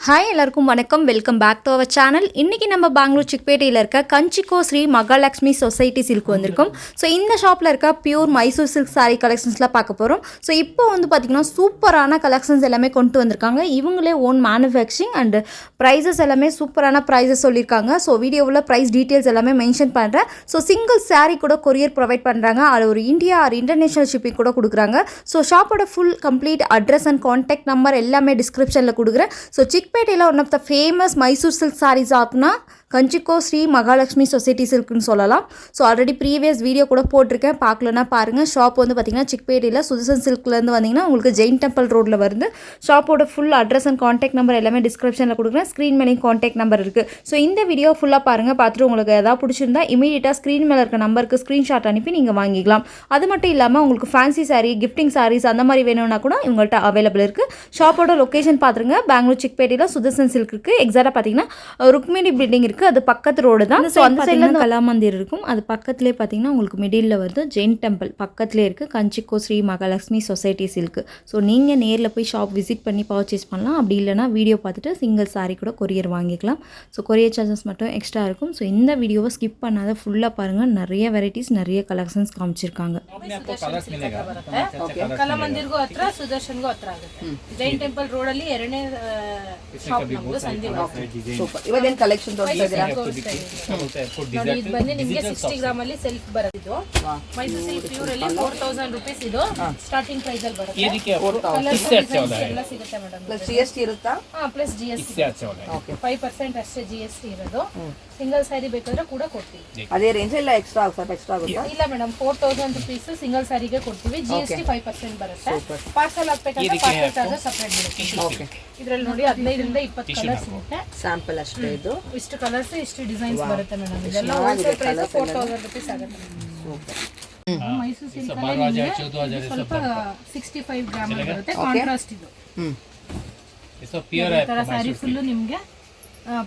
Hi, எல்லாருக்கும் வணக்கம். Welcome back to our channel. இன்னைக்கு நம்ம பெங்களூர் சிக்பேட்டையில் இருக்க Kanchi co Sri Mahalakshmi society silk வந்திருக்கோம். ஸோ இந்த ஷாப்பில் இருக்க பியூர் மைசூர் சில்க் சாரீ கலெக்ஷன்ஸ்லாம் பார்க்க போகிறோம். ஸோ இப்போ வந்து பார்த்திங்கன்னா சூப்பரான கலெக்ஷன்ஸ் எல்லாமே கொண்டு வந்திருக்காங்க. இவங்களே ஓன் மேனுஃபேக்சரிங் அண்ட் ப்ரைஸஸ் எல்லாமே சூப்பரான ப்ரைஸஸ் சொல்லியிருக்காங்க. ஸோ வீடியோவில் ப்ரைஸ் டீட்டெயில்ஸ் எல்லாமே மென்ஷன் பண்ணுறேன். ஸோ சிங்கிள் சாரீ கூட கொரியர் ப்ரொவைட் பண்ணுறாங்க. அது ஒரு இந்தியா ஆர் இன்டர்நேஷனல் ஷிப்பிங் கூட கொடுக்குறாங்க. ஸோ ஷாப்போட full complete address and contact number எல்லாமே டிஸ்கிரிப்ஷனில் கொடுக்குறேன். ஸோ சிக்பேட்டையில் one of the famous Mysoresilks sarees ஆப்னா கஞ்சி கோ ஸ்ரீ மகாலட்சுமி சொசைட்டி சில்க்னு சொல்லலாம். ஸோ ஆல்ரெடி ப்ரீவியஸ் வீடியோ கூட போட்டிருக்கேன், பார்க்கலன்னா பாருங்கள். ஷாப் வந்து பார்த்திங்கன்னா சிக்பேட்டையில் சுதர்சன் சில்க்லேருந்து வந்தீங்கன்னா உங்களுக்கு ஜெயின் டெம்பிள் ரோட்டில் வருது. ஷாப்போட full address and contact number எல்லாமே டிஸ்கிரிப்ஷனில் கொடுக்குறேன். ஸ்க்ரீன் மேலே கான்டாக்ட் நம்பர் இருக்குது. ஸோ இந்த வீடியோ ஃபுல்லாக பாருங்கள். பார்த்துட்டு உங்களுக்கு எதாவது பிடிச்சிருந்தா இமீடியட்டாக ஸ்க்ரீன் மேலே இருக்க நம்பருக்கு ஸ்க்ரீன்ஷாட் அனுப்பி நீங்கள் வாங்கிக்கலாம். அது மட்டும் இல்லாமல் உங்களுக்கு ஃபேன்சி சாரீ, கிஃப்டிங் சாரீஸ் அந்த மாதிரி வேணும்னா கூட இவங்கள்ட்ட அவைலபிள் இருக்குது. ஷாப்போட லொக்கேஷன் பார்த்துருங்க. பெங்களூர் சிக்பேட்டையில் சுதர்சன் சில்க் இருக்குது. எக்ஸாக்டாக பார்த்தீங்கன்னா ருக்மிணி பில்டிங் இருக்குது, அது பக்கத்து ரோடு தான். ஸோ அந்த சைடில் கலாமந்திர் இருக்கும், அது பக்கத்துலேயே பார்த்தீங்கன்னா உங்களுக்கு மிடில் வருது ஜெயின் டெம்பிள் பக்கத்துலேயே இருக்குது Kanchi co Sri Mahalakshmi society silk. So நீங்கள் நேரில் போய் ஷாப் விசிட் பண்ணி பர்ச்சேஸ் பண்ணலாம். அப்படி இல்லைனா வீடியோ பார்த்துட்டு சிங்கிள் சாரீ கூட கொரியர் வாங்கிக்கலாம். ஸோ கொரியர் சார்ஜஸ் மட்டும் எக்ஸ்ட்ரா இருக்கும். ஸோ இந்த வீடியோவை ஸ்கிப் பண்ணாத ஃபுல்லாக பாருங்கள். நிறைய வெரைட்டிஸ், நிறைய ಕಲೆಕ್ಷನ್ಸ್ ಕಾಮಿಸಿರ್ಕಾಂಗ. ಕಲಾಮಂದಿರ್ಗೂ ಹತ್ರ, ಸುದರ್ಶನ್ಗೂ ಹತ್ರ ಆಗುತ್ತೆ. ಜೈನ್ ಟೆಂಪಲ್ ರೋಡ್ ಅಲ್ಲಿ ಎರಡನೇ ಶಾಪ್ ನಮ್ದು ಸಂಜೆ. ಸೂಪರ್. ಇವತ್ತೇನ್ ಕಲೆಕ್ಷನ್ ತೋರಿಸ್ತಾ ನೋಡಿ, ಇದು ಬಂದು ನಿಮಗೆ 60 ಗ್ರಾಮ್ ಅಲ್ಲಿ ಸೆಲ್ಫ್ ಬರೋದು. ಮೈಸೂರು ಸಿಲ್ಕ್ ಪ್ಯೂರ್ ಅಲ್ಲಿ 4000 ರೂಪೀಸ್ ಇದು ಸ್ಟಾರ್ಟಿಂಗ್ ಪ್ರೈಸ್ ಅಲ್ಲಿ ಬರುತ್ತೆ. ಎಲ್ಲ ಸಿಗುತ್ತೆ ಮೇಡಮ್. ಪ್ಲಸ್ ಜಿಎಸ್ಟಿ ಇರುತ್ತಾ? ಪ್ಲಸ್ ಜಿಎಸ್ಟಿ 5% ಅಷ್ಟೇ ಜಿಎಸ್ಟಿ ಇರೋದು. ಸಿಂಗಲ್ ಸ್ಯಾರಿ ಬೇಕಾದ್ರೆ ಕೂಡ ಕೊಡ್ತೀವಿ. ಅದೇ ರೇಂಜ್ ಇಲ್ಲ ಎಕ್ಸ್ಟ್ರಾ ಸ್ವಲ್ಪ ಎಕ್ಸ್ಟ್ರಾ ಆಗುತ್ತಾ? ಇಲ್ಲ ಮೇಡಮ್, 4000 ರೂಪೀಸ್ ಸಿಂಗಲ್ ಸ್ಯಾರಿಗೆ ಕೊಡ್ತೀವಿ. ಜಿಎಸ್ಟಿ 5% ಬರುತ್ತೆ. ಪಾರ್ಸಲ್ ಹಾಕ್ಬೇಕಂದ್ರೆ ಪಾರ್ಸಲ್ ಚಾರ್ಜ್ ಸಪರೇಟ್ ಬರುತ್ತೆ. ಇದರಲ್ಲಿ ನೋಡಿ 15 ರಿಂದ 20 ಕಲರ್ಸ್ ಸಿಗುತ್ತೆ. ಸ್ಯಾಂಪಲ್ ಅಷ್ಟೇ ಇದು. ಇಷ್ಟು ಕಲರ್ಸ್, ಇಷ್ಟು ಡಿಸೈನ್ಸ್ ಬರುತ್ತೆ ಮೇಡಮ್. ಇದೆಲ್ಲ ಹೋಲ್ಸೇಲ್ ಪ್ರೈಸ್ 4000 ರೂಪೀಸ್ ಆಗುತ್ತೆ. ಮೈಸೂರು ಸಿಲ್ಕ್ ಅಲ್ಲಿ ನಿಮಗೆ ಸ್ವಲ್ಪ 65 ಗ್ರಾಮ್ ಬರುತ್ತೆ. ಕಾಂಟ್ರಾಸ್ಟ್ ಇದು. इसको प्योर है ತರ ಸಾರಿ ಫುಲ್ ನಿಮಗೆ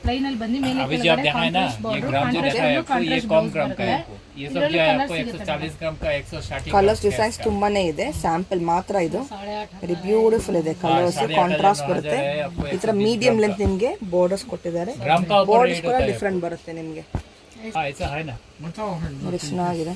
प्लेन ಅಲ್ಲಿ ಬಂದಿ ಮೇಲೆ अभी जो आप देखा है ना, ये ग्राम जो देखा है आपको, ये कम ग्राम का है आपको. ये सब जो है आपको 140 ग्राम का 160 ಕಲರ್ಸ್ ಡಿಸೈನ್ಸ್ ತುಂಬಾನೇ ಇದೆ. ಸ್ಯಾಂಪಲ್ ಮಾತ್ರ ಇದು. ವೆರಿ ಬ್ಯೂಟಿಫುಲ್ ಇದೆ. ಕಲರ್ಸ್ ಕಾಂಟ್ರಾಸ್ಟ್ ಬರುತ್ತೆ. ಈ ತರ ಮೀಡಿಯಂ ಲೆಂತ್ ನಿಮಗೆ ಬಾರ್ಡರ್ಸ್ ಕೊಟ್ಟಿದ್ದಾರೆ. ಬಾರ್ಡರ್ಸ್ ಕೂಡ ಡಿಫರೆಂಟ್ ಬರುತ್ತೆ ನಿಮಗೆ. हां ऐसा है ना, ನೋಡಿ ಚೆನ್ನಾಗಿದೆ.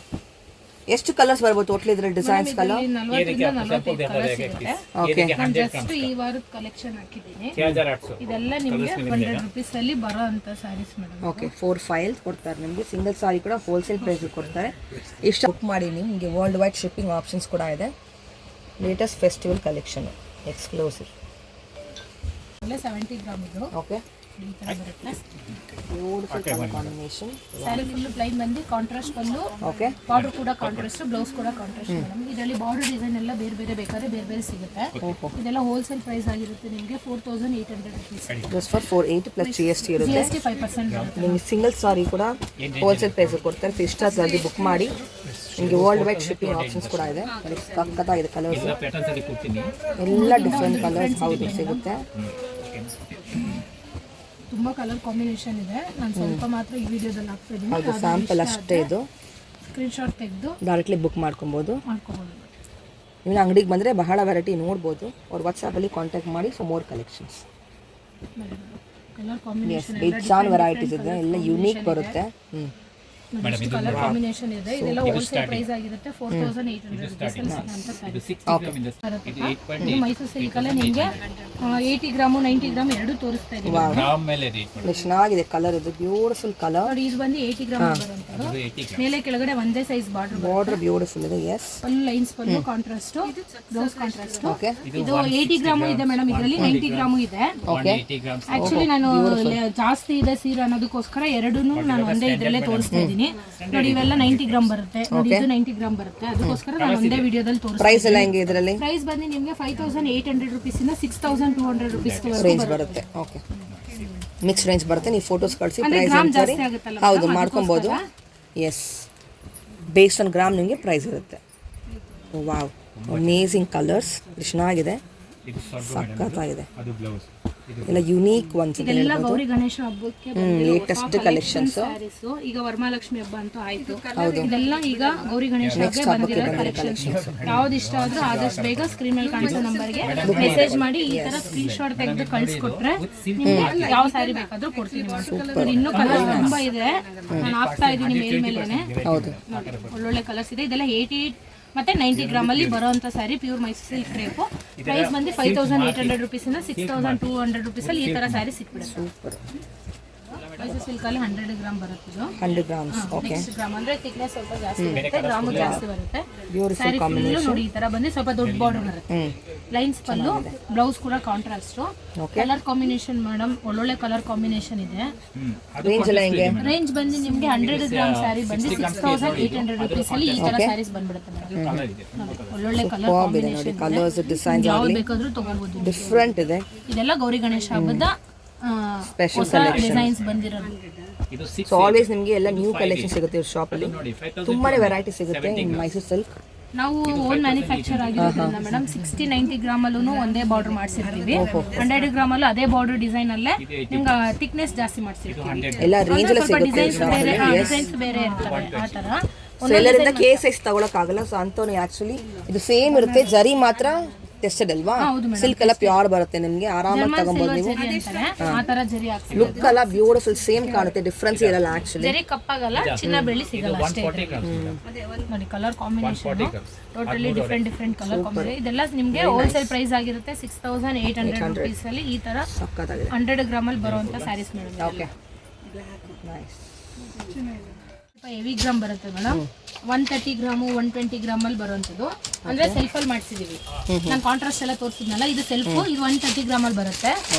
ಎಷ್ಟು ಕಲರ್ಸ್ ಬರ್ಬೋದು ಟೋಟಲ್ ಇದ್ರಲ್ಲಿ ಡಿಸೈನ್ಸ್ ಕಲರ್? ये देखिए आपको सैंपल देखा जाएगा. ಓಕೆ, ನಾನು ಜಸ್ಟ್ ಈ ವಾರದ ಕಲೆಕ್ಷನ್ ಹಾಕಿದ್ದೀನಿ. 6800. ಇದೆಲ್ಲ ನಿಮಗೆ 100 ರೂಪೀಸ್ ಅಲ್ಲಿ ಬರೋ ಅಂತ ಸಾರೀಸ್ ಮೇಡಮ್. ಓಕೆ, 4 ಫೈಲ್ಸ್ ಕೊಡ್ತಾರೆ ನಿಮಗೆ. ಸಿಂಗಲ್ ಸಾರಿ ಕೂಡ ಹೋಲ್ಸೇಲ್ ಪ್ರೈಸ್ ಕೊಡ್ತಾರೆ. ಇಷ್ಟು ಬುಕ್ ಮಾಡಿ ನಿಮಗೆ ವರ್ಲ್ಡ್ ವೈಡ್ ಶಿಪ್ಪಿಂಗ್ ಆಪ್ಷನ್ಸ್ ಕೂಡ ಇದೆ. Latest festival collection exclusive. 70 gram ಇದು. Okay, beautiful colour combination. Sari full plain ಬಂದು ಕಾಂಟ್ರಾಸ್ಟ್ ಪಲ್ಲು. ಓಕೆ, ಬಾರ್ಡರ್ ಕೂಡ ಕಾಂಟ್ರಾಸ್ಟ್, ಬ್ಲೌಸ್ ಕೂಡ ಕಾಂಟ್ರಾಸ್ಟ್ ಮೇಡಮ್. ಇದರಲ್ಲಿ ಬಾರ್ಡರ್ ಡಿಸೈನ್ ಎಲ್ಲ ಬೇರೆ ಬೇರೆ ಬೇಕಾದ್ರೆ ಬೇರೆ ಬೇರೆ ಸಿಗುತ್ತೆ. ಇದೆಲ್ಲ ಹೋಲ್ಸೇಲ್ ಪ್ರೈಸ್ ಆಗಿರುತ್ತೆ ನಿಮಗೆ 4800 rupees. Just for 48 plus GST ಇರುತ್ತೆ. ಜಿಎಸ್ಟಿ 5% ಬರುತ್ತೆ. ನಿಮಗೆ ಸಿಂಗಲ್ ಸಾರಿ ಕೂಡ ಹೋಲ್ಸೇಲ್ ಪ್ರೈಸ್ ಕೊಡ್ತಾರೆ. ಫಿಸ್ಟಾಸ್ ಅಲ್ಲಿ ಬುಕ್ ಮಾಡಿ ನಿಮಗೆ ವರ್ಲ್ಡ್ ವೈಡ್ ಶಿಪ್ಪಿಂಗ್ ಆಪ್ಷನ್ಸ್ ಕೂಡ ಇದೆ. ಸಖತ್ತಾಗಿದೆ ಕಲರ್ಸ್, ಪ್ಯಾಟರ್ನ್ಸ್ ಅಲ್ಲಿ ಕೊಡ್ತೀನಿ. ಎಲ್ಲ ಡಿಫ್ರೆಂಟ್ ಕಲರ್ಸ್ ಹೌದು ಸಿಗುತ್ತೆ. ತುಂಬಾ ಕಲರ್ ಕಾಂಬಿನೇಷನ್ ಇದೆ. ನಾನು ಸ್ವಲ್ಪ ಮಾತ್ರ ಈ ವಿಡಿಯೋದಲ್ಲಿ ಹಾಕ್ತಾ ಇದ್ದೀನಿ. ಹೌದು, ಸ್ಯಾಂಪಲ್ ಅಷ್ಟೇ ಇದು. ಸ್ಕ್ರೀನ್ ಶಾಟ್ ತೆಗೆದು ಡೈರೆಕ್ಟ್ಲಿ ಬುಕ್ ಮಾಡ್ಕೊಬೋದು. ಮಾಡ್ಕೋಬಹುದು. ಅಂಗಡಿಗೆ ಬಂದರೆ ಬಹಳ ವೆರೈಟಿ ನೋಡ್ಬೋದು. ಅವ್ರ ವಾಟ್ಸಪ್ಪಲ್ಲಿ ಕಾಂಟ್ಯಾಕ್ಟ್ ಮಾಡಿ for more collections. Colour combination ಬೇಜಾನ್ ವೆರೈಟೀಸ್ ಇದೆ, ಎಲ್ಲ ಯೂನಿಕ್ ಬರುತ್ತೆ. ಕಲರ್ ಕಾಂಬಿನೇಷನ್ ಇದೆ. ಇದೆಲ್ಲ ಹೋಲ್ಸೇಲ್ ಪ್ರೈಸ್ ಆಗಿರುತ್ತೆ. 4800 ರೂಪೀಸ್ ಅಲ್ಲಿ ಸಿಗುವಂತ ಸ್ಯಾರಿ. ಇದು ಮೈಸೂರು ಸಿಲ್ಕ್ ಅಲ್ಲಿ ನಿಮಗೆ 80 ಗ್ರಾಮ್ 90 ಗ್ರಾಮ್ ಎರಡು ತೋರಿಸ್ತಾ ಇದೀವಿ. ಗ್ರಾಮ್ ಮೇಲೆ ರೇಟ್ ಚೆನ್ನಾಗಿದೆ ಕಲರ್, ಇದು ಬ್ಯೂಟಿಫುಲ್ ಕಲರ್. ನೋಡಿ, ಇದು ಬಂದು 80 ಗ್ರಾಮ್ ಬರುವಂತದ್ದು. ಮೇಲೆ ಕೆಳಗಡೆ ಒಂದೇ ಸೈಜ್ ಬಾರ್ಡರ್ ಬ್ಯೂಟಿಫುಲ್ ಇದೆ. Yes, full lines full contrast, blouse contrast. Okay, ಇದು 80 ಗ್ರಾಮ್ ಇದೆ ಮೇಡಮ್. ಇದರಲ್ಲಿ 90 ಗ್ರಾಮ್ ಇದೆ. Okay, 80 gram. ಆಕ್ಚುಲಿ ನಾನು ಜಾಸ್ತಿ ಇದೆ ಸೀರೆ ಅನ್ನೋದಕ್ಕೋಸ್ಕರ ಎರಡನ್ನೂ ನಾನು ಒಂದೇ ಇದರಲ್ಲೇ ತೋರಿಸ್ತಾ ಇದ್ದೀನಿ. ನೋಡಿ, ಇವೆಲ್ಲ 90 ಗ್ರಾಮ್ ಬರುತ್ತೆ. ನೋಡಿ, ಇದು 90 ಗ್ರಾಮ್ ಬರುತ್ತೆ. ಅದಕ್ಕೋಸ್ಕರ ನಾನು ಒಂದೇ ವಿಡಿಯೋದಲ್ಲಿ ತೋರಿಸ್ತೀನಿ. ಪ್ರೈಸ್ ಎಲ್ಲ ಹೆಂಗೆ ಇದರಲ್ಲಿ? ಪ್ರೈಸ್ ಬಂದು ನಿಮಗೆ 5800 ರೂಪೀಸ್ ಇಂದ 6200 ರೂಪೀಸ್ ರೇಂಜ್ ಬರುತ್ತೆ. ಓಕೆ, ಮಿಕ್ಸ್ ರೇಂಜ್ ಬರುತ್ತೆ. ನೀವು ಫೋಟೋಸ್ ಕಳಿಸಿ ಅಂದ್ರೆ ಪ್ರೈಸ್ ಗ್ರಾಮ್ ಅಂತಾರೆ. ಜಾಸ್ತಿ ಆಗುತ್ತಲ್ಲ, ಹೌದು, ಮಾಡ್ಕೊಬೋದು. ಎಸ್, ಬೇಸ್ಡ್ ಆನ್ ಗ್ರಾಮ್ ನಿಮಗೆ ಪ್ರೈಸ್ ಇರುತ್ತೆ. ವಾವ್, ಅಮೇಜಿಂಗ್ ಕಲರ್ಸ್, ಚೆನ್ನಾಗಿದೆ, ಇದು ಸಖತ್ತಾಗಿದೆ. ಅದು ಬ್ಲೌಸ್. ಎಲ್ಲ ಯುನೀಕ್ ಒನ್ಸ್ ಅಂತ ಇದೆಲ್ಲ ಹೇಳ್ಬೋದು. ಗೌರಿ ಗಣೇಶ ಹಬ್ಬಕ್ಕೆ ಲೇಟೆಸ್ಟ್ ಕಲೆಕ್ಷನ್ಸ್. ಸ್ಯಾರೀಸ್. ಈಗ ವರಮಹಾಲಕ್ಷ್ಮಿ ಹಬ್ಬ ಅಂತೂ ಆಯ್ತು, ಇದೆಲ್ಲ ಈಗ ಗೌರಿ ಗಣೇಶ ಹಬ್ಬಕ್ಕೆ ಬಂದಿರೋ ಕಲೆಕ್ಷನ್ಸ್. ಯಾವ್ದು ಇಷ್ಟ ಆದ್ರೂ ಆದಷ್ಟು ಬೇಗ ಸ್ಕ್ರೀನ್ ಮೇಲೆ ಕಾಣಿಸೋ ನಂಬರ್ಗೆ ಮೆಸೇಜ್ ಮಾಡಿ ಈ ತರ ಸ್ಕ್ರೀನ್ ಶಾಟ್ ತೆಗೆದು ಕಳಿಸ್ಕೊಟ್ರೆ ನಿಮ್ಗೆ ಯಾವ ಸ್ಯಾರಿ ಬೇಕಾದ್ರೂ ಕೊಡ್ತೀನಿ. ಇನ್ನೂ ಕಲರ್ ತುಂಬಾ ಇದೆ, ನಾನು ಹಾಕ್ತಾ ಇದ್ದೀನಿ ಮೇಲ್ಮೇಲೆ. ಹೌದು, ಒಳ್ಳೊಳ್ಳೆ ಕಲರ್ಸ್ ಇದೆ. ಇದೆಲ್ಲ 88 ಮತ್ತೆ 90 ಗ್ರಾಮ್ ಅಲ್ಲಿ ಬರುವಂತ sari, pure Mysore silk crepe. Price ಬಂದು 5800 ರುಪೀಸ್ ಇಂದ 6200 ರುಪೀಸ್ ಅಲ್ಲಿ ಈ ತರ ಸ್ಯಾರಿ ಸಿಕ್ಬಿಡುತ್ತೆ. ಸೂಪರ್. ಮೈಸೂರು ಸಿಲ್ಕ್ ಅಲ್ಲಿ 100 ಗ್ರಾಮ್ ಬರುತ್ತೆ ಇದು. 100 ಗ್ರಾಮ್ಸ್. ಓಕೆ, ನೆಕ್ಸ್ಟ್ ಗ್ರಾಮ್ ಅಂದ್ರೆ ಥಿಕ್ನೆಸ್ ಸ್ವಲ್ಪ ಜಾಸ್ತಿ ಬರುತ್ತೆ, ಗ್ರಾಮು ಜಾಸ್ತಿ ಬರುತ್ತೆ. ಬ್ಯೂಟಿಫುಲ್ ಸ್ಯಾರಿ ಫುಲ್ ನೋಡಿ ಈ ತರ ಬಂದು ಸ್ವಲ್ಪ ದೊಡ್ಡ ಬಾರ್ಡರ್ ಬರುತ್ತೆ. ಲೈನ್ಸ್ ಪಲ್ಲು, ಬ್ಲೌಸ್ ಕೂಡ ಕಾಂಟ್ರಾಸ್ಟ್. ಕಲರ್ ಕಾಂಬಿನೇಷನ್ ಮೇಡಮ್ ಒಳ್ಳೊಳ್ಳೆ ಕಲರ್ ಕಾಂಬಿನೇಷನ್ ಇದೆ. ರೇಂಜ್ ಎಲ್ಲ ಹೆಂಗೆ? ರೇಂಜ್ ಬಂದು ನಿಮಗೆ 100 ಗ್ರಾಮ್ ಸ್ಯಾರಿ ಬಂದು 6800 ರುಪೀಸ್ ಅಲ್ಲಿ ಈ ತರ ಸ್ಯಾರೀಸ್ ಬಂದ್ಬಿಡುತ್ತೆ ಮೇಡಮ್. ಒಳ್ಳೊಳ್ಳೆ ಕಲರ್ ಕಾಂಬಿನೇಷನ್, ಕಲರ್ಸ್, ಡಿಸೈನ್ಸ್ ಯಾವ್ದು ಬೇಕಾದ್ರೂ ತಗೋಬಹುದು. ಡಿಫ್ರೆಂಟ್ ಇದೆ. ಇದೆಲ್ಲ ಗೌರಿ ಗಣೇಶ ಹಬ್ಬದ ಸ್ಪೆಷಲ್ ಡಿಸೈನ್ಸ್ ಬಂದಿರೋದು. ಸೊ ಆಲ್ವೇಸ್ ನಿಮಗೆ ಎಲ್ಲ ನ್ಯೂ ಕಲೆಕ್ಷನ್ ಸಿಗುತ್ತೆ ಇವ್ರ ಶಾಪಲ್ಲಿ. ತುಂಬಾನೇ ವೆರೈಟಿ ಸಿಗುತ್ತೆ ಇನ್ ಮೈಸೂರು ಸಿಲ್ಕ್. ನಾವು ಓನ್ ಮ್ಯಾನುಫ್ಯಾಕ್ಚರ್ ಆಗಿರೋದ್ರಿಂದ ಮೇಡಮ್ 60-90 ಗ್ರಾಮ್ ಅಲ್ಲೂ ಒಂದೇ ಬಾರ್ಡರ್ ಮಾಡಿಸಿರ್ತೀವಿ. 100 ಗ್ರಾಮ್ ಅಲ್ಲೂ ಅದೇ ಬಾರ್ಡರ್ ಡಿಸೈನ್ ಅಲ್ಲೇ ನಿಮ್ಗೆ ಥಿಕ್ನೆಸ್ ಜಾಸ್ತಿ ಮಾಡಿಸಿರ್ತೀವಿ. ಎಲ್ಲ ರೇಂಜ್ ಎಲ್ಲ ಸಿಗುತ್ತೆ. ಡಿಸೈನ್ಸ್ ಬೇರೆ ಇರ್ತವೆ ಆ ತರ. ಸೊ ಎಲ್ಲರಿಂದ ಕೆ ಸೈಜ್ ತಗೊಳಕ್ ಆಗಲ್ಲ. ಸೊ ಅಂತವ್ನು ಆಕ್ಚುಲಿ ಇದು ಸೇಮ್ ಇರುತ್ತೆ, ಜರಿ ಮಾತ್ರ ಟೆಸ್ಟೆಡ್ ಅಲ್ವಾ? ಸಿಲ್ಕ್ ಎಲ್ಲ ಪ್ಯೂರ್ ಬರುತ್ತೆ, ನಿಮ್ಗೆ ಆರಾಮಾಗಿ ತಗೊಬಹುದು ನೀವು. ಆ ತರ ಜರಿ ಹಾಕ್ತೀವಿ. ಲುಕ್ ಎಲ್ಲ ಬ್ಯೂಟಿಫುಲ್ ಸೇಮ್ ಕಾಣುತ್ತೆ, ಡಿಫ್ರೆನ್ಸ್ ಇರಲ್ಲ ಆಕ್ಚುಲಿ. ಜರಿ ಕಪ್ಪಾಗಲ್ಲ, ಚಿನ್ನ ಬೆಳ್ಳಿ ಸಿಗಲ್ಲ ಅಷ್ಟೇ. ನೋಡಿ colour combination totally different colour combination. ಇದೆಲ್ಲ ನಿಮ್ಗೆ ಹೋಲ್ಸೇಲ್ ಪ್ರೈಸ್ ಆಗಿರುತ್ತೆ 6800 ರುಪೀಸ್ ಅಲ್ಲಿ ಈ ತರ 100 ಗ್ರಾಮ್ ಅಲ್ಲಿ ಬರುವಂತ saris madam. Okay, nice. Heavy gram ಬರುತ್ತೆ ಮೇಡಮ್. 130 ಗ್ರಾಮು 120 ಗ್ರಾಮ್ ಅಲ್ಲಿ ಬರುವಂತದ್ದು ಅಂದ್ರೆ ಸೆಲ್ಫ್ ಅಲ್ಲಿ ಮಾಡಿಸಿದೀವಿ. ನಾನು ಕಾಂಟ್ರಾಸ್ಟ್ ಎಲ್ಲ ತೋರಿಸಿದ್ನಲ್ಲ, ಇದು ಸೆಲ್ಫ್. ಇದು 130 ಗ್ರಾಮ್ ಅಲ್ಲಿ ಬರುತ್ತೆ.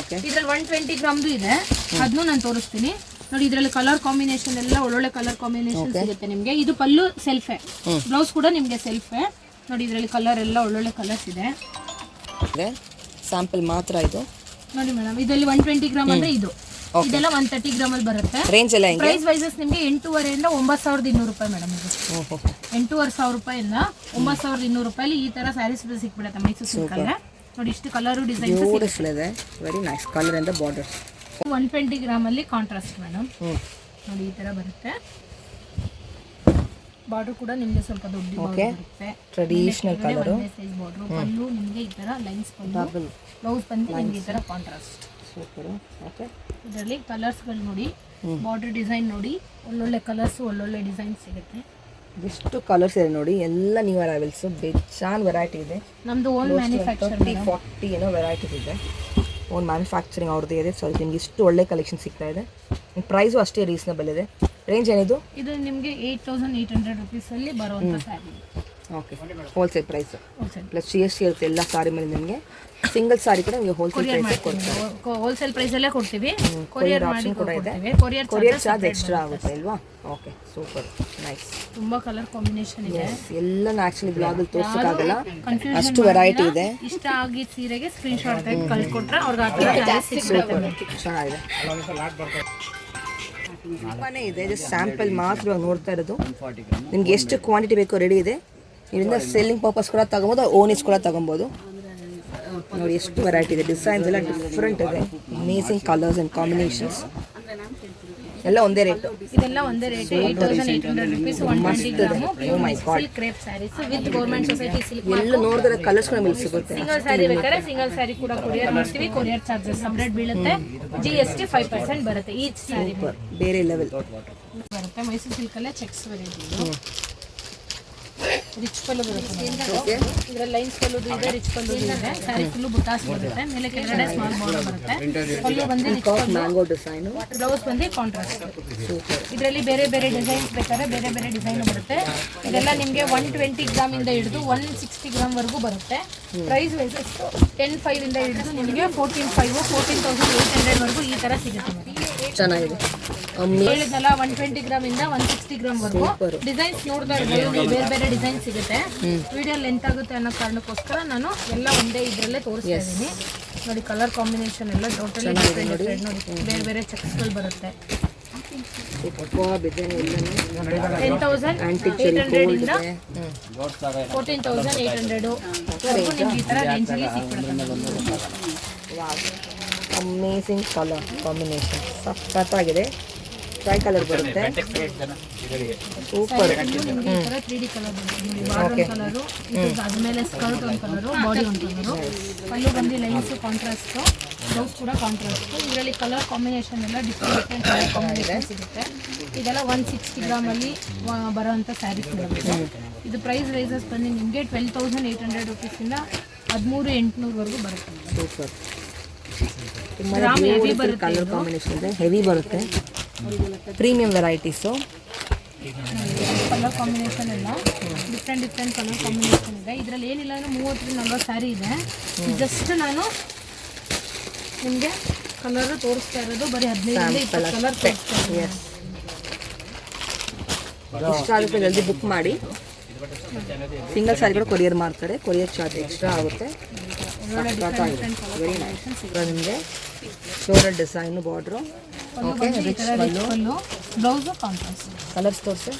ಇದ್ರಲ್ಲಿ 120 ಗ್ರಾಮ್ದು ಇದೆ, ಅದನ್ನು ನಾನು ತೋರಿಸ್ತೀನಿ ನೋಡಿ. ಇದ್ರಲ್ಲಿ ಕಲರ್ ಕಾಂಬಿನೇಷನ್ ಎಲ್ಲ ಒಳ್ಳೊಳ್ಳೆ ಕಲರ್ ಕಾಂಬಿನೇಷನ್ ಸಿಗುತ್ತೆ ನಿಮ್ಗೆ. ಇದು ಪಲ್ಲು ಸೆಲ್ಫೇ, ಬ್ಲೌಸ್ ಕೂಡ ನಿಮ್ಗೆ ಸೆಲ್ಫೇ ನೋಡಿ. ಇದ್ರಲ್ಲಿ ಕಲರ್ ಎಲ್ಲ ಒಳ್ಳೊಳ್ಳೆ ಕಲರ್ಸ್ ಇದೆ. ಸ್ಯಾಂಪಲ್ ಮಾತ್ರ ಇದು ನೋಡಿ ಮೇಡಮ್. ಇದರಲ್ಲಿ 120 ಗ್ರಾಮ್ ಅಂದ್ರೆ ಇದು, ಇದೆಲ್ಲ 130 ಗ್ರಾಮ್ ಅಲ್ಲಿ ಬರುತ್ತೆ. ರೇಂಜ್ ಎಲ್ಲ ಹೆಂಗೆ? ಪ್ರೈಸ್ ವೈಸಸ್ ನಿಮಗೆ 8,500 ಇಂದ 9,200 ರೂಪಾಯಿ ಮೇಡಮ್. ಇದು 8,500 ರೂಪಾಯಿಂದ 9,200 ರೂಪಾಯಿ ಈ ತರ ಸ್ಯಾರೀಸ್ ಸಿಕ್ಬಿಡುತ್ತೆ ಮೈಸೂರು ಸಿಲ್ಕ್ ಅಲ್ಲಿ. ನೋಡಿ ಇಷ್ಟು ಕಲರ್ ಡಿಸೈನ್ಸ್ ಬ್ಯೂಟಿಫುಲ್ ಇದೆ, very nice colour and border. 120 gram ಅಲ್ಲಿ ಕಾಂಟ್ರಾಸ್ಟ್ ಮೇಡಮ್. ನೋಡಿ ಈ ತರ ಬರುತ್ತೆ. ಬಾರ್ಡರ್ ಕೂಡ ನಿಮಗೆ ಸ್ವಲ್ಪ ದೊಡ್ಡ ಬಾರ್ಡರ್ ಬರುತ್ತೆ, ಟ್ರೆಡಿಷನಲ್ ಕಲರ್. Size border. ಪಲ್ಲು ನಿಮಗೆ ಈ ತರ ಲೈನ್ಸ್ ಪಲ್ಲು, ಬ್ಲೌಸ್ ಬಂದು ನಿಮಗೆ ಈ ತರ ಕಾಂಟ್ರಾಸ್ಟ್. ಸೂಪರ್. ಓಕೆ, ಇದರಲ್ಲಿ ಕಲರ್ಸ್ಗಳು ನೋಡಿ, ಬಾರ್ಡರ್ ಡಿಸೈನ್ ನೋಡಿ, ಒಳ್ಳೊಳ್ಳೆ ಕಲರ್ಸ್ ಒಳ್ಳೊಳ್ಳೆ ಡಿಸೈನ್ ಸಿಗುತ್ತೆ. ಎಷ್ಟು ಕಲರ್ಸ್ ಇದೆ ನೋಡಿ, ಎಲ್ಲ ನ್ಯೂ ಅರೈವಲ್ಸ್, ಬೇಜಾನ್ ವೆರೈಟಿ ಇದೆ. ನಮ್ದು ಓನ್ ಮ್ಯಾನುಫ್ಯಾಕ್ಚರ್ 30-40 ಏನೋ ವೆರೈಟೀಸ್ ಇದೆ. ಓನ್ ಮ್ಯಾನುಫ್ಯಾಕ್ಚರಿಂಗ್ ಅವ್ರದ್ದು ಇದೆ. ಸೊ ನಿಮ್ಗೆ ಇಷ್ಟು ಒಳ್ಳೆ ಕಲೆಕ್ಷನ್ ಸಿಗ್ತಾ ಇದೆ. ಪ್ರೈಸು ಅಷ್ಟೇ ರೀಸನಬಲ್ ಇದೆ. ರೇಂಜ್ ಏನಿದು? ಇದು ನಿಮಗೆ 8,800 ರುಪೀಸ್ ಅಲ್ಲಿ ಬರುವಂತ sari. Okay, wholesale price plus GST ಇರುತ್ತೆ ಎಲ್ಲ ಸಾರಿ ಮೇಲೆ. ನಿಮಗೆ ಸಿಂಗಲ್ ಸಾರಿ ಕೂಡ ನಿಮಗೆ ಹೋಲ್ಸೇಲ್ ಪ್ರೈಸ್ ಕೊಡ್ತಾರೆ. ಹೋಲ್ಸೇಲ್ ಪ್ರೈಸ್ ಅಲ್ಲೇ ಕೊಡ್ತೀವಿ. ಕೊರಿಯರ್ ಆಪ್ಷನ್ ಕೂಡ ಇದೆ. ಕೊರಿಯರ್ ಚಾರ್ಜ್ ಎಕ್ಸ್ಟ್ರಾ ಆಗುತ್ತೆ ಅಲ್ವಾ? Okay, super, nice. ತುಂಬಾ ಕಲರ್ ಕಾಂಬಿನೇಷನ್ ಇದೆ. ಎಲ್ಲ ಆಕ್ಚುಲಿ ಬ್ಲಾಗ್ ಅಲ್ಲಿ ತೋರಿಸಕ್ಕಾಗಲ್ಲ, ಅಷ್ಟು ವೆರೈಟಿ ಇದೆ. ಇಷ್ಟ ಆಗಿದ್ದ ಸೀರೆಗೆ ಸ್ಕ್ರೀನ್ ಶಾಟ್ ತೆಗೆದು ಕಳ್ಸಿಕೊಟ್ರೆ ಅವ್ರಿಗೆ ಆ ತರ ಸಿಗುತ್ತೆ. ಚೆನ್ನಾಗಿದೆ, ತುಂಬಾನೇ ಇದೆ. ಜಸ್ಟ್ ಸ್ಯಾಂಪಲ್ ಮಾತ್ರ ಇವಾಗ ನೋಡ್ತಾ ಇರೋದು. ನಿಮ್ಗೆ ಎಷ್ಟು ಕ್ವಾಂಟಿಟಿ ಬೇಕೋ ರೆಡಿ ಇದೆ. ಇದರಿಂದ ಸೆಲ್ಲಿಂಗ್ ಪರ್ಪಸ್ ಕೂಡ ತಗೊಬೋದು, ಓನಿಸ್ ಕೂಡ ತಗೊಬೋದು. ನೋಡಿ ಎಷ್ಟು ವೆರೈಟಿ ಇದೆ, ಡಿಸೈನ್ಸ್ ಎಲ್ಲ ಡಿಫ್ರೆಂಟ್ ಇದೆ. ಅಮೇಸಿಂಗ್ ಕಲರ್ಸ್ ಆ್ಯಂಡ್ ಕಾಂಬಿನೇಷನ್ಸ್ ಎಲ್ಲ ಒಂದೇ ರೇಟ್. ಇದೆಲ್ಲ ಒಂದೇ rate 8,800 rupees. 120 gram silk crepe saris with government society silk. ಎಲ್ಲ ನೋಡಿದ್ರೆ ಕಲರ್ಸ್ ಕೂಡ ನಮಗೆ ಸಿಗುತ್ತೆ. ಸಿಂಗಲ್ ಸ್ಯಾರಿ ಬೇಕಾದ್ರೆ ಸಿಂಗಲ್ ಸ್ಯಾರಿ ಕೂಡ ಕೊರಿಯರ್ ಮಾಡ್ತೀವಿ. ಕೊರಿಯರ್ ಚಾರ್ಜಸ್ ಸಪ್ರೇಟ್ ಬೀಳುತ್ತೆ. GST 5% ಬರುತ್ತೆ ಈಚ್ ಸ್ಯಾರಿ. ಬೇರೆ ಲೆವೆಲ್ ಬರುತ್ತೆ. ಮೈಸೂರು ಸಿಲ್ಕ್ ಅಲ್ಲೇ ಚೆಕ್ಸ್ ವೆರೈಟಿ ಇದು. ರಿಚ್ ಪಲ್ಲು ಬರುತ್ತೆ ಇದರಲ್ಲಿ. ಲೈನ್ಸ್ ಪಲ್ಲು ಇದೆ, ರಿಚ್ ಪಲ್ಲು ಇದೆ. ಸ್ಯಾರಿ ಫುಲ್ಲು ಬುಟ್ಟಾಸ್ ಬರುತ್ತೆ. ಮೇಲೆ ಕೆಳಗಡೆ ಸ್ಮಾಲ್ ಬಾರ್ಡರ್ ಬರುತ್ತೆ. ಪಲ್ಲು ಬಂದು ರಿಚ್ ಪಲ್ಲು, ಮ್ಯಾಂಗೋ ಡಿಸೈನ್, ಬ್ಲೌಸ್ ಬಂದು ಕಾಂಟ್ರಾಸ್ಟ್. ಇದರಲ್ಲಿ ಬೇರೆ ಬೇರೆ ಡಿಸೈನ್ಸ್ ಬೇಕಾದ್ರೆ ಬೇರೆ ಬೇರೆ ಡಿಸೈನ್ ಬರುತ್ತೆ. ಇದೆಲ್ಲ ನಿಮಗೆ 120 ಗ್ರಾಮ್ ಇಂದ ಹಿಡಿದು 160 ಗ್ರಾಮ್ ವರೆಗೂ ಬರುತ್ತೆ. ಪ್ರೈಸ್ ವೈಸಸ್ 10,500 ಇಂದ ಹಿಡಿದು ನಿಮಗೆ 14,500 14,800 ವರೆಗೂ ಈ ತರ ಸಿಗುತ್ತೆ. ಚೆನ್ನಾಗಿದೆ. ಹೇಳಿದ್ನಲ್ಲ 120 ಗ್ರಾಮ್ ಇಂದ 160 ಗ್ರಾಮ್ ವರೆಗೂ ಡಿಸೈನ್ಸ್ ನೋಡ್ತಾ ಇರ್ಬೋದು. ಬೇರೆ ಬೇರೆ ಡಿಸೈನ್ ಸಿಗುತ್ತೆ. ವಿಡಿಯೋ ಲೆಂತ್ ಆಗುತ್ತೆ ಅನ್ನೋ ಕಾರಣಕ್ಕೋಸ್ಕರ ನಾನು ಎಲ್ಲ ಒಂದೇ ಇದರಲ್ಲೇ ತೋರಿಸ್ತಾ ಇದ್ದೀನಿ. ನೋಡಿ ಕಲರ್ ಕಾಂಬಿನೇಷನ್ ಎಲ್ಲ ಟೋಟಲಿ ಡಿಫ್ರೆಂಟ್ ನೋಡಿ. ಬೇರೆ ಬೇರೆ ಚೆಕ್ಸ್ಗಳು ಬರುತ್ತೆ. 10,800 ಇಂದ 14,800 ವರೆಗೂ ನಿಮ್ಗೆ ಈ ಥರ ರೇಂಜಲ್ಲಿ ಸಿಕ್ಬಿಡುತ್ತೆ. ಅಮೇಸಿಂಗ್ ಕಲರ್ ಕಾಂಬಿನೇಷನ್ ಸಖತ್ತಾಗಿದೆ. ಟ್ರೈ ಕಲರ್ ಬರುತ್ತೆ, ಸೂಪರ್. ನಿಮಗೆ ಈ ಥರ 3D ಕಲರ್ ಬರುತ್ತೆ. ಬಾರ್ಡರ್ ಕಲರು, ಅದ್ಮೇಲೆ ಸ್ಕರ್ಟ್ ಒಂದು ಕಲರು, ಬಾಡಿ ಒಂದು ಕಲರು, ಪಲ್ಲು ಬಂದು ಲೈನ್ಸ್ ಕಾಂಟ್ರಾಸ್ಟು, ಬ್ಲೌಸ್ ಕೂಡ ಕಾಂಟ್ರಾಸ್ಟು. ಇದರಲ್ಲಿ ಕಲರ್ ಕಾಂಬಿನೇಷನ್ ಎಲ್ಲ ಡಿಫ್ರೆಂಟ್ ಕಲರ್ ಕಾಂಬಿನೇಷನ್ ಸಿಗುತ್ತೆ. ಇದೆಲ್ಲ 160 ಗ್ರಾಮಲ್ಲಿ ಬರೋವಂಥ ಸ್ಯಾರೀಸ್ ಬರುತ್ತೆ. ಇದು ಪ್ರೈಸ್ ರೈಸಸ್ ಬಂದು ನಿಮಗೆ 12,800 ರುಪೀಸಿಂದ 13,800ವರೆಗೂ ಬರುತ್ತೆ. ಸೂಪರ್. ಕಲರ್ ಕಾಂಬಿನೇಷನ್ ಇದೆ, ಹೆವಿ ಬರುತ್ತೆ. Premium varieties. ಕಲರ್ ಕಾಂಬಿನೇಷನ್ ಎಲ್ಲ ಡಿಫ್ರೆಂಟ್ ಕಲರ್ ಕಾಂಬಿನೇಷನ್ ಇದೆ. ಇದರಲ್ಲಿ ಏನಿಲ್ಲ ಅಂದರೆ 30-40 ಸ್ಯಾರಿ ಇದೆ. ಜಸ್ಟ್ ನಾನು ನಿಮಗೆ ಕಲರ್ ತೋರಿಸ್ತಾ ಇರೋದು ಬರೀ 15-20 ಕಲರ್ ತೋರಿಸ್ತಾ ಇದ್ದೀನಿ. ಇಷ್ಟ ಆಗುತ್ತೆ ಜಲ್ದಿ ಬುಕ್ ಮಾಡಿ. ಸಿಂಗಲ್ ಸ್ಯಾರಿ ಕೂಡ ಕೊರಿಯರ್ ಮಾಡ್ತಾರೆ, ಕೊರಿಯರ್ ಚಾರ್ಜ್ ಎಕ್ಸ್ಟ್ರಾ ಆಗುತ್ತೆ. Very nice. ನಿಮಗೆ floral design border. Okay, rich ಪಲ್ಲು, ಬ್ಲೌಸು ಕಾಂಟ್ರಾಸ್ಟ್. ಕಲರ್ಸ್ ತೋರಿಸಿ.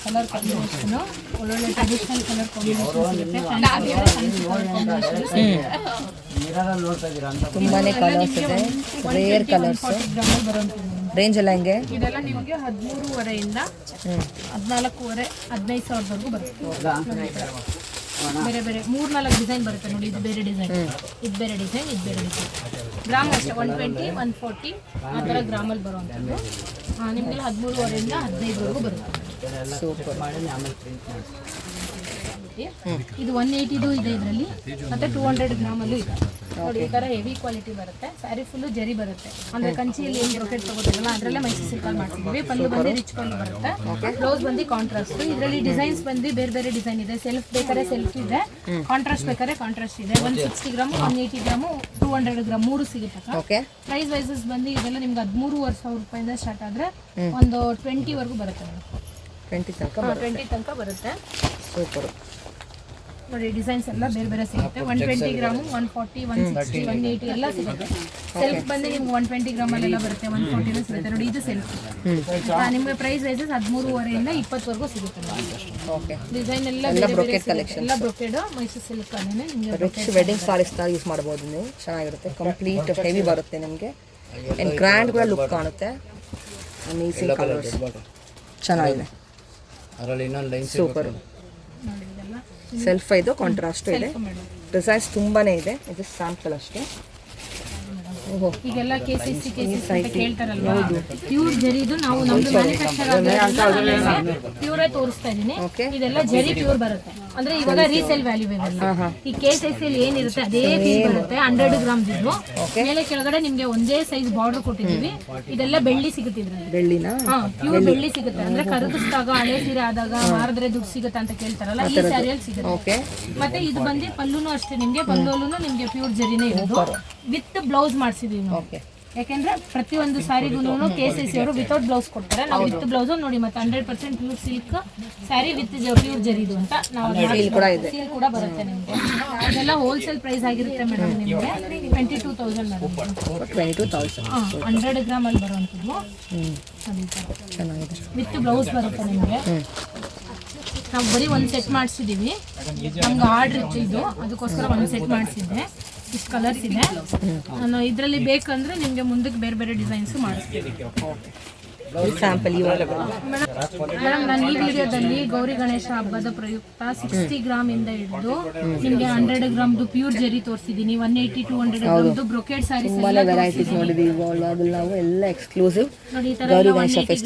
ಕಲರ್ ಕಾಂಬಿನೇಷನ್ ಒಳ್ಳೊಳ್ಳೆ ಟ್ರೆಡಿಷನಲ್ ಕಲರ್ ಕಾಂಬಿನೇಷನ್ ತುಂಬಾನೇ ಕಲರ್ಸ್ ಇದೆ, ರೇರ್ ಕಲರ್ಸ್. ರೇಂಜ್ ಎಲ್ಲ ಹೆಂಗೆ? ಇದೆಲ್ಲ ನಿಮಗೆ 13,500ರಿಂದ 14,500 15,000ವರೆಗೂ ಬರುತ್ತೆ. ಬೇರೆ ಬೇರೆ 3-4 ಡಿಸೈನ್ ಬರುತ್ತೆ ನೋಡಿ. ಇದು ಬೇರೆ ಡಿಸೈನ್, ಇದು ಬೇರೆ ಡಿಸೈನ್, ಇದು ಬೇರೆ ಡಿಸೈನ್. ಗ್ರಾಮ್ ಅಷ್ಟೇ 120, 140 ಆ ಥರ ಗ್ರಾಮಲ್ಲಿ ಬರುವಂಥದ್ದು. ನಿಮಗೆ 13,500ರಿಂದ 15ವರೆಗೂ ಬರುತ್ತೆ. ಸೂಪರ್. ಇದು 180 ಇದೆ ಇದರಲ್ಲಿ, ಮತ್ತೆ 200 ಗ್ರಾಮಲ್ಲೂ ಇದೆ ನೋಡಿ. ಈ ಥರ ಹೆವಿ ಕ್ವಾಲಿಟಿ ಬರುತ್ತೆ. ಸ್ಯಾರಿ ಫುಲ್ಲು ಜರಿ ಬರುತ್ತೆ. ಅಂದರೆ ಕಂಚಿಯಲ್ಲಿ ಏನು ಬ್ರೊಕೆಟ್ ತಗೋತಿರಲ್ಲ ಅದರಲ್ಲೇ ಮೈಸೂರು ಸಿಲ್ಕಲ್ಲಿ ಮಾಡ್ತಿದ್ದೀವಿ. ಪಲ್ಲು ಬಂದು ರಿಚ್ ಪಲ್ಲು ಬರುತ್ತೆ. ಬ್ಲೌಸ್ ಬಂದು ಕಾಂಟ್ರಾಸ್ಟ್. ಇದರಲ್ಲಿ ಡಿಸೈನ್ಸ್ ಬಂದು ಬೇರೆ ಬೇರೆ ಡಿಸೈನ್ ಇದೆ. ಸೆಲ್ಫ್ ಬೇಕಾದ್ರೆ ಸೆಲ್ಫ್ ಇದೆ, ಕಾಂಟ್ರಾಸ್ಟ್ ಬೇಕಾದ್ರೆ ಕಾಂಟ್ರಾಸ್ಟ್ ಇದೆ. 160 ಗ್ರಾಮು, 180 ಗ್ರಾಮು, 200 ಗ್ರಾಮ್ 3 ಸಿಗುತ್ತೆ. ಓಕೆ. ಪ್ರೈಸ್ ವೈಸಸ್ ಬಂದು ಇದೆಲ್ಲ ನಿಮ್ಗೆ 13,500 ರೂಪಾಯಿಂದ ಸ್ಟಾರ್ಟ್ ಆದರೆ ಒಂದು 20ವರೆಗೂ ಬರುತ್ತೆ ಮೇಡಮ್. 20 ತನಕ ಬರುತ್ತೆ. ಸೂಪರ್ ನೋಡಿ. ಡಿಸೈನ್ಸ್ ಎಲ್ಲ ಬೇರೆ ಬೇರೆ ಸಿಗುತ್ತೆ. 120 ಗ್ರಾಮು, 140, 160, 180 ಎಲ್ಲ ಸಿಗುತ್ತೆ. ಸೆಲ್ಫ್ ಬಂದು ನಿಮ್ಗೆ 120 ಗ್ರಾಮಲ್ಲೆಲ್ಲ ಬರುತ್ತೆ, 140 ಸಿಗುತ್ತೆ ನೋಡಿ. ಇದು ಸೆಲ್ಫ್. ನಿಮಗೆ ಪ್ರೈಸ್ ವೈಸಸ್ 13,500ರಿಂದ 20ವರೆಗೂ ಸಿಗುತ್ತೆ. ಓಕೆ. ಡಿಸೈನ್ ಎಲ್ಲ ಬೇರೆ ಬೇರೆ ಕಲೆಕ್ಷನ್, ಎಲ್ಲ ಬ್ರೊಕೆಡ್ ಮೈಸೂರು ಸಿಲ್ಕ್ ಅಲ್ಲೇ ನಿಮಗೆ ರಿಚ್ ವೆಡ್ಡಿಂಗ್ ಸಾರೀಸ್ ತರ ಯೂಸ್ ಮಾಡ್ಬೋದು ನೀವು. ಚೆನ್ನಾಗಿರುತ್ತೆ, ಕಂಪ್ಲೀಟ್ ಹೆವಿ ಬರುತ್ತೆ ನಿಮಗೆ. ಆ್ಯಂಡ್ ಗ್ರ್ಯಾಂಡ್ ಕೂಡ ಲುಕ್ ಕಾಣುತ್ತೆ. ಅಮೇಸಿಂಗ್ ಕಲರ್ಸ್ ಚೆನ್ನಾಗಿದೆ, ಸೂಪರ್. ಸೆಲ್ಫ್ ಇದು, ಕಾಂಟ್ರಾಸ್ಟ್ ಇದೆ. ಡಿಸೈನ್ಸ್ ತುಂಬಾನೇ ಇದೆ. ಇದು ಸ್ಯಾಂಪಲ್ ಅಷ್ಟೇ. ಈಗೆಲ್ಲ KCC ಅಂತ ಕೇಳ್ತಾರಲ್ವಾ, ಪ್ಯೂರ್ ಜರಿದು ನಾವು ನಮ್ದು ಮ್ಯಾನುಫ್ಯಾಕ್ಚರ್ ಪ್ಯೂರೇ ತೋರಿಸ್ತಾ ಇದೀನಿ. ಇದೆಲ್ಲ ಜರಿ ಪ್ಯೂರ್ ಬರುತ್ತೆ. ಅಂದ್ರೆ ಇವಾಗ ರೀಸೇಲ್ ವ್ಯಾಲ್ಯೂ ಇರಲ್ಲ. ಈ KCC ಏನಿರುತ್ತೆ ಅದೇ ಫೀಲ್ ಬರುತ್ತೆ. 100 ಗ್ರಾಮ್ ಇದು ಮೇಲೆ ಕೆಳಗಡೆ ನಿಮ್ಗೆ ಒಂದೇ ಸೈಜ್ ಬಾರ್ಡರ್ ಕೊಟ್ಟಿದೀವಿ. ಇದೆಲ್ಲ ಬೆಳ್ಳಿ ಸಿಗುತ್ತೆ ಇದ್ರಲ್ಲಿ. ಬೆಳ್ಳಿನ ಪ್ಯೂರ್ ಬೆಳ್ಳಿ ಸಿಗುತ್ತೆ. ಅಂದ್ರೆ ಕರಗಿಸಿದಾಗ ಹಳೆ ಸೀರೆ ಆದಾಗ ಮಾರಿದ್ರೆ ದುಡ್ಡು ಸಿಗುತ್ತೆ ಅಂತ ಕೇಳ್ತಾರಲ್ಲ, ಈ ಸ್ಯಾರಿಯಲ್ಲಿ ಸಿಗುತ್ತೆ. ಮತ್ತೆ ಇದು ಬಂದು ಪಲ್ಲುನು ಅಷ್ಟೇ, ನಿಮ್ಗೆ ಪಲ್ಲುನು ನಿಮ್ಗೆ ಪ್ಯೂರ್ ಜರಿನೇ ಇರೋದು. ವಿತ್ ಬ್ಲೌಸ್ ಮಾಡಿಸಿದೀವಿ ನಾವು. ಯಾಕೆಂದ್ರೆ ಪ್ರತಿಯೊಂದು ಸ್ಯಾರಿಗೂ KCC ಅವರು ವಿತೌಟ್ ಬ್ಲೌಸ್ ಕೊಡ್ತಾರೆ. ನಾವು ವಿತ್ ಬ್ಲೌಸ್ ನೋಡಿ. ಮತ್ತೆ 100% pure silk sari with pure ಜರಿದು ಅಂತ ನಾವು ಸೀಲ್ ಕೂಡ ಬರುತ್ತೆ ನಿಮ್ಗೆ. ಇದೆಲ್ಲ ಹೋಲ್ಸೇಲ್ ಪ್ರೈಸ್ ಆಗಿರುತ್ತೆ ಮೇಡಮ್. ನಿಮ್ಗೆ 22,000 ಮೇಡಮ್. 22,000 100 ಗ್ರಾಮ್ ಅಲ್ಲಿ ಬರುವಂಥದ್ದು ವಿತ್ ಬ್ಲೌಸ್ ಬರುತ್ತೆ ನಿಮ್ಗೆ. ನಾವು ಬರೀ ಒಂದು ಸೆಟ್ ಮಾಡಿಸಿದೀವಿ. ನಮ್ಗೆ ಆರ್ಡರ್ ಇತ್ತು ಇದು, ಅದಕ್ಕೋಸ್ಕರ ಒಂದು ಸೆಟ್ ಮಾಡಿಸಿದ್ದೆ. ಇಷ್ಟು ಕಲರ್ಸ್ ಇದೆ. ನಾನು ಇದರಲ್ಲಿ ಬೇಕಂದ್ರೆ ನಿಮಗೆ ಮುಂದಕ್ಕೆ ಬೇರೆ ಬೇರೆ ಡಿಸೈನ್ಸ್ ಮಾಡಿಸ್ತೀನಿ. ಸ್ಯಾಂಪಲ್ ಮೇಡಮ್, ನಾನು ಈ ವಿಡಿಯೋದಲ್ಲಿ ಗೌರಿ ಗಣೇಶ ಹಬ್ಬದ ಪ್ರಯುಕ್ತ 60 ಗ್ರಾಮ್ ಇಂದ ಹಿಡಿದು ನಿಮಗೆ 100 ಗ್ರಾಮ್ದು ಪ್ಯೂರ್ ಜರಿ ತೋರಿಸಿದ್ದೀನಿ. 180, 200 ಗ್ರಾಮ್ದು ಬ್ರೊಕೆಡ್ ಸ್ಯಾರೀಸ್ ವೆರೈಟೀಸ್ ನೋಡಿದೀವಿ. ನಾವು ಎಲ್ಲ ಎಕ್ಸ್ಕ್ಲೂಸಿವ್ ನೋಡಿ. ಈ ತರ 160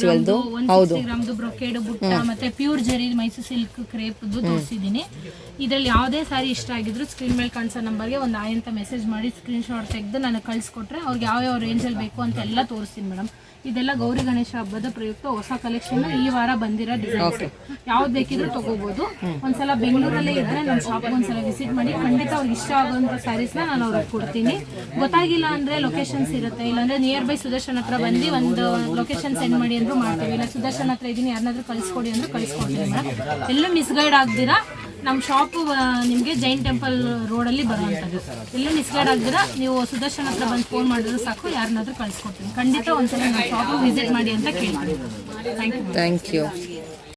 ಗ್ರಾಮ್ದು ಬ್ರೊಕೆಡ್ ಬುಟ್ಟ ಮತ್ತೆ ಪ್ಯೂರ್ ಜರಿ ಮೈಸೂರು ಸಿಲ್ಕ್ ಕ್ರೇಪ್ದು ತೋರಿಸಿದ್ದೀನಿ. ಇದರಲ್ಲಿ ಯಾವುದೇ ಸ್ಯಾರಿ ಇಷ್ಟ ಆಗಿದ್ರು ಸ್ಕ್ರೀನ್ ಮೇಲೆ ಕಾಣಿಸೋ ನಂಬರ್ಗೆ ಒಂದು ಆಯ್ ಅಂತ ಮೆಸೇಜ್ ಮಾಡಿ ಸ್ಕ್ರೀನ್ ಶಾಟ್ ತೆಗೆದು ನನಗೆ ಕಳಿಸ್ಕೊಟ್ರೆ ಅವ್ರಿಗೆ ಯಾವ ರೇಂಜಲ್ಲಿ ಬೇಕು ಅಂತೆಲ್ಲ ತೋರಿಸ್ತೀನಿ ಮೇಡಮ್. ಇದೆಲ್ಲ ಗೌರಿ ಗಣೇಶ ಹಬ್ಬದ ಪ್ರಯುಕ್ತ ಹೊಸ ಕಲೆಕ್ಷನ್ ಈ ವಾರ ಬಂದಿರೋ ಡಿಸೈನ್ಸ್. ಯಾವ್ದು ಬೇಕಿದ್ರು ತಗೋಬಹುದು. ಒಂದ್ಸಲ ಬೆಂಗಳೂರಲ್ಲೇ ಇದ್ರೆ ನನ್ನ ಶಾಪ್ ಒಂದ್ಸಲ ವಿಸಿಟ್ ಮಾಡಿ. ಖಂಡಿತ ಅವ್ರಿಗೆ ಇಷ್ಟ ಆಗುವಂಥ ಸ್ಯಾರೀಸ್ನ ನಾನು ಅವ್ರಿಗೆ ಕೊಡ್ತೀನಿ. ಗೊತ್ತಾಗಿಲ್ಲ ಅಂದ್ರೆ ಲೊಕೇಶನ್ಸ್ ಇರುತ್ತೆ. ಇಲ್ಲಾಂದ್ರೆ ನಿಯರ್ ಬೈ ಸುದರ್ಶನ್ ಹತ್ರ ಬಂದು ಒಂದು ಲೊಕೇಶನ್ ಸೆಂಡ್ ಮಾಡಿ ಅಂದ್ರೂ ಮಾಡ್ತೀವಿ. ಇಲ್ಲ ಸುದರ್ಶನ್ ಹತ್ರ ಇದೀನಿ ಯಾರನ್ನಾದ್ರೂ ಕಳಿಸ್ಕೊಡಿ ಅಂದ್ರೆ ಕಳಿಸ್ಕೊಡ್ತೀನಿ ಮೇಡಮ್. ಎಲ್ಲೂ ಮಿಸ್ಗೈಡ್ ಆಗ್ದಿರಾ ನಮ್ಮ ಶಾಪು ನಿಮಗೆ ಜೈನ್ ಟೆಂಪಲ್ ರೋಡಲ್ಲಿ ಬರುವಂಥದ್ದು. ಎಲ್ಲೂ ಮಿಸ್ಗೈಡ್ ಆಗ್ದಿರಾ ನೀವು ಸುದರ್ಶನ್ ಹತ್ರ ಬಂದು ಫೋನ್ ಮಾಡಿದ್ರೆ ಸಾಕು, ಯಾರನ್ನಾದ್ರೂ ಕಳಿಸ್ಕೊಡ್ತೀನಿ. ಖಂಡಿತ ಒಂದ್ಸಲ ನಮ್ಮ ಶಾಪು ವಿಸಿಟ್ ಮಾಡಿ ಅಂತ ಕೇಳ್ತೀನಿ. Thank you.